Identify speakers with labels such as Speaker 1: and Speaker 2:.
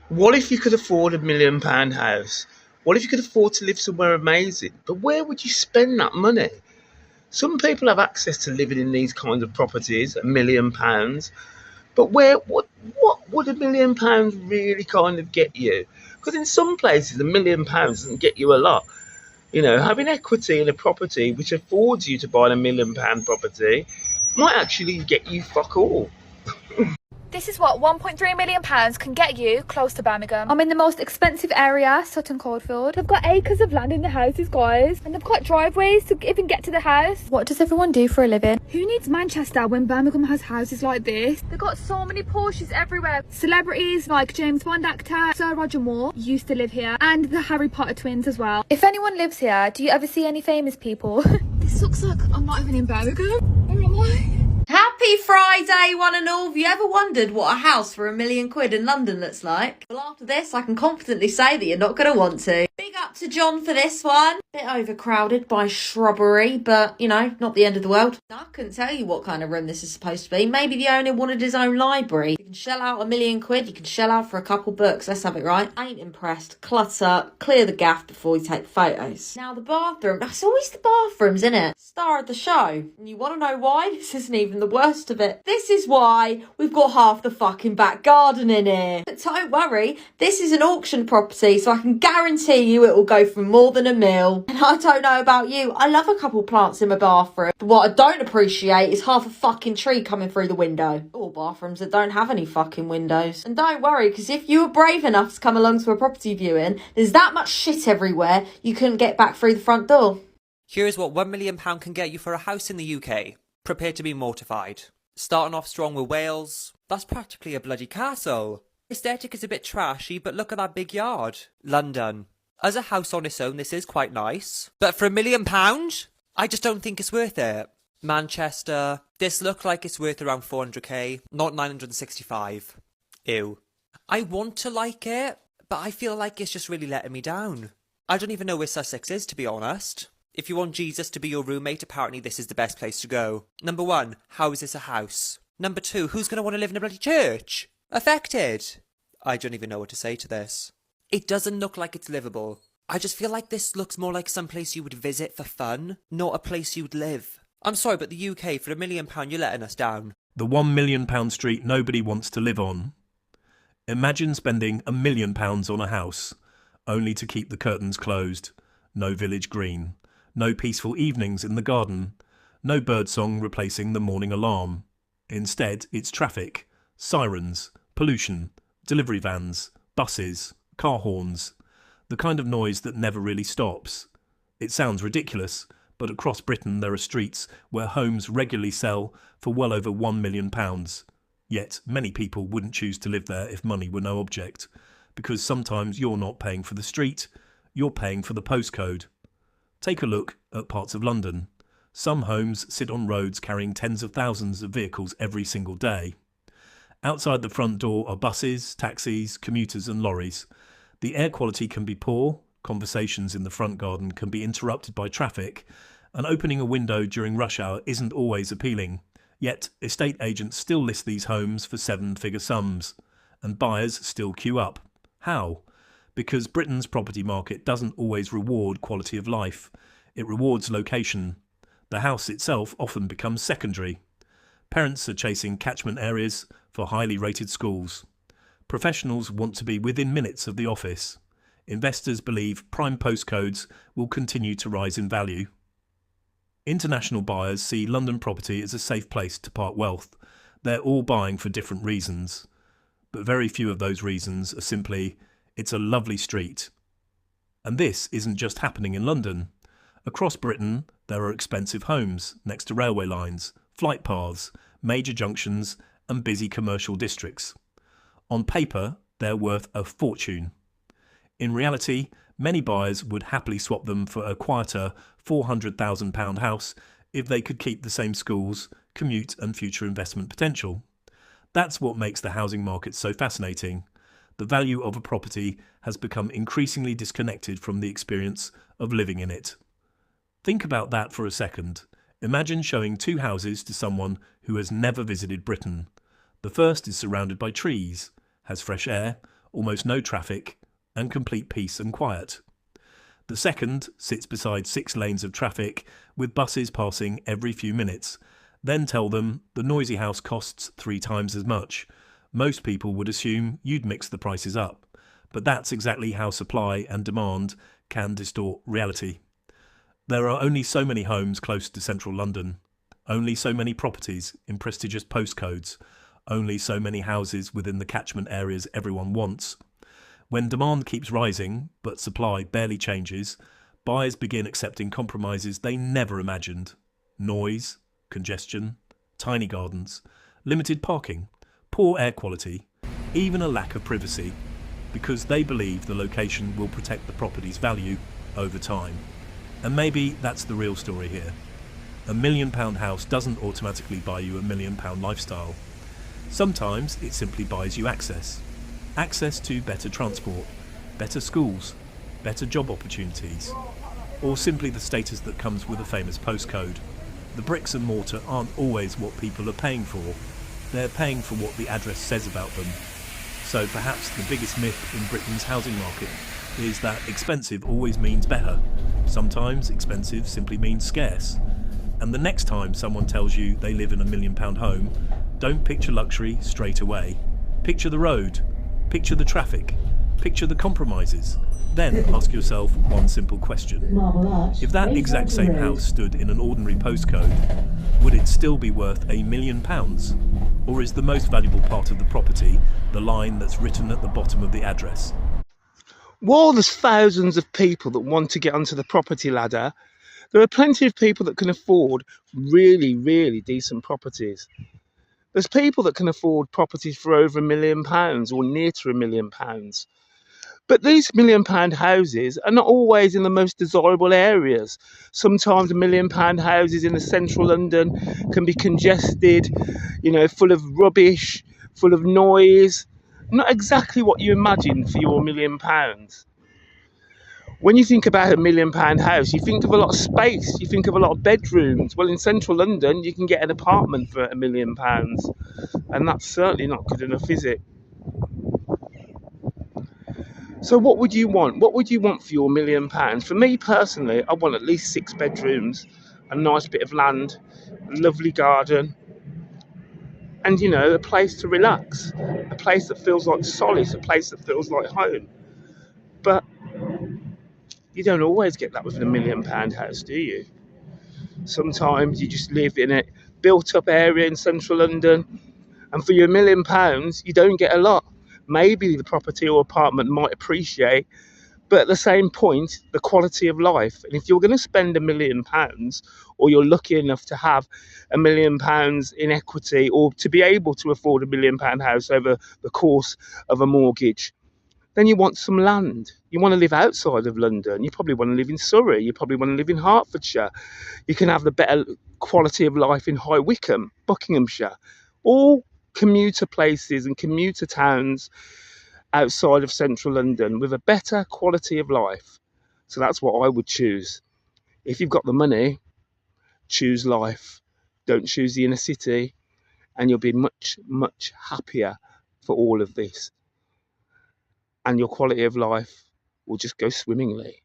Speaker 1: What if you could afford £1 million house? What if you could afford to live somewhere amazing? But where would you spend that money? Some people have access to living in these kinds of properties, £1 million. But what would £1 million really kind of get you? Because in some places, £1 million doesn't get you a lot. You know, having equity in a property which affords you to buy a £1 million property might actually get you fuck all.
Speaker 2: This is what £1.3 million can get you close to Birmingham. I'm in the most expensive area, Sutton Coldfield. They've got acres of land in the houses, guys. And they've got driveways to even get to the house. What does everyone do for a living? Who needs Manchester when Birmingham has houses like this? They've got so many Porsches everywhere. Celebrities like James Bond actor Sir Roger Moore used to live here. And the Harry Potter twins as well. If anyone lives here, do you ever see any famous people? This looks like I'm not even in Birmingham. Where am I?
Speaker 3: Happy Friday, one and all. Have you ever wondered what a house for £1 million in London looks like? Well, after this, I can confidently say that you're not going to want to. Big up to John for this one. Bit overcrowded by shrubbery, but, you know, not the end of the world. I couldn't tell you what kind of room this is supposed to be. Maybe the owner wanted his own library. You can shell out £1 million, you can shell out for a couple books. Let's have it right. Ain't impressed. Clutter, clear the gaff before we take photos. Now, the bathroom. That's always the bathrooms, isn't it? Star of the show. And you want to know why? This isn't even the worst of it. This is why we've got half the fucking back garden in here. But don't worry, this is an auction property, so I can guarantee you it will go for more than £1 million. And I don't know about you, I love a couple plants in my bathroom, but what I don't appreciate is half a fucking tree coming through the window. Or bathrooms that don't have any fucking windows. And don't worry, because if you were brave enough to come along to a property viewing, there's that much shit everywhere you couldn't get back through the front door.
Speaker 4: Here's what £1 million can get you for a house in the UK. Prepare to be mortified. Starting off strong with Wales. That's practically a bloody castle. Aesthetic is a bit trashy, but look at that big yard. London. As a house on its own, this is quite nice. But for £1 million? I just don't think it's worth it. Manchester. This looks like it's worth around 400k, not 965. Ew. I want to like it, but I feel like it's just really letting me down. I don't even know where Sussex is, to be honest. If you want Jesus to be your roommate, apparently this is the best place to go. Number 1, how is this a house? Number 2, who's going to want to live in a bloody church? Affected. I don't even know what to say to this. It doesn't look like it's livable. I just feel like this looks more like some place you would visit for fun, not a place you'd live. I'm sorry, but the UK, for £1 million, you're letting us down.
Speaker 5: The £1 million street nobody wants to live on. Imagine spending £1 million on a house, only to keep the curtains closed. No village green. No peaceful evenings in the garden. No birdsong replacing the morning alarm. Instead, it's traffic, sirens, pollution, delivery vans, buses, car horns. The kind of noise that never really stops. It sounds ridiculous, but across Britain there are streets where homes regularly sell for well over £1 million. Yet many people wouldn't choose to live there if money were no object, because sometimes you're not paying for the street, you're paying for the postcode. Take a look at parts of London. Some homes sit on roads carrying tens of thousands of vehicles every single day. Outside the front door are buses, taxis, commuters and lorries. The air quality can be poor, conversations in the front garden can be interrupted by traffic, and opening a window during rush hour isn't always appealing. Yet estate agents still list these homes for 7-figure sums, and buyers still queue up. How? Because Britain's property market doesn't always reward quality of life. It rewards location. The house itself often becomes secondary. Parents are chasing catchment areas for highly rated schools. Professionals want to be within minutes of the office. Investors believe prime postcodes will continue to rise in value. International buyers see London property as a safe place to park wealth. They're all buying for different reasons. But very few of those reasons are simply, it's a lovely street. And this isn't just happening in London. Across Britain, there are expensive homes next to railway lines, flight paths, major junctions and busy commercial districts. On paper, they're worth a fortune. In reality, many buyers would happily swap them for a quieter £400,000 house if they could keep the same schools, commute and future investment potential. That's what makes the housing market so fascinating. The value of a property has become increasingly disconnected from the experience of living in it. Think about that for a second. Imagine showing 2 houses to someone who has never visited Britain. The first is surrounded by trees, has fresh air, almost no traffic, and complete peace and quiet. The second sits beside 6 lanes of traffic with buses passing every few minutes. Then tell them the noisy house costs 3 times as much. Most people would assume you'd mix the prices up, but that's exactly how supply and demand can distort reality. There are only so many homes close to central London, only so many properties in prestigious postcodes, only so many houses within the catchment areas everyone wants. When demand keeps rising, but supply barely changes, buyers begin accepting compromises they never imagined. Noise, congestion, tiny gardens, limited parking, poor air quality, even a lack of privacy, because they believe the location will protect the property's value over time. And maybe that's the real story here. £1 million house doesn't automatically buy you £1 million lifestyle. Sometimes it simply buys you access. Access to better transport, better schools, better job opportunities, or simply the status that comes with a famous postcode. The bricks and mortar aren't always what people are paying for. They're paying for what the address says about them. So perhaps the biggest myth in Britain's housing market is that expensive always means better. Sometimes expensive simply means scarce. And the next time someone tells you they live in £1 million home, don't picture luxury straight away. Picture the road. Picture the traffic, picture the compromises, then ask yourself one simple question. If that exact same house stood in an ordinary postcode, would it still be worth £1 million? Or is the most valuable part of the property the line that's written at the bottom of the address?
Speaker 1: While there's thousands of people that want to get onto the property ladder, there are plenty of people that can afford really, really decent properties. There's people that can afford properties for over £1 million or near to £1 million. But these £1 million houses are not always in the most desirable areas. Sometimes £1 million houses in the central London can be congested, full of rubbish, full of noise. Not exactly what you imagine for your £1 million. When you think about £1 million house, you think of a lot of space, you think of a lot of bedrooms. Well, in central London, you can get an apartment for £1 million, and that's certainly not good enough, is it? So what would you want? What would you want for your £1 million? For me personally, I want at least 6 bedrooms, a nice bit of land, a lovely garden, and a place to relax, a place that feels like solace, a place that feels like home. But you don't always get that with a £1 million house, do you? Sometimes you just live in a built-up area in central London, and for your £1 million, you don't get a lot. Maybe the property or apartment might appreciate, but at the same point, the quality of life. And if you're going to spend £1 million, or you're lucky enough to have £1 million in equity, or to be able to afford £1 million house over the course of a mortgage, then you want some land. You want to live outside of London. You probably want to live in Surrey. You probably want to live in Hertfordshire. You can have the better quality of life in High Wycombe, Buckinghamshire, all commuter places and commuter towns outside of central London with a better quality of life. So that's what I would choose. If you've got the money, choose life. Don't choose the inner city, and you'll be much, much happier for all of this. And your quality of life will just go swimmingly.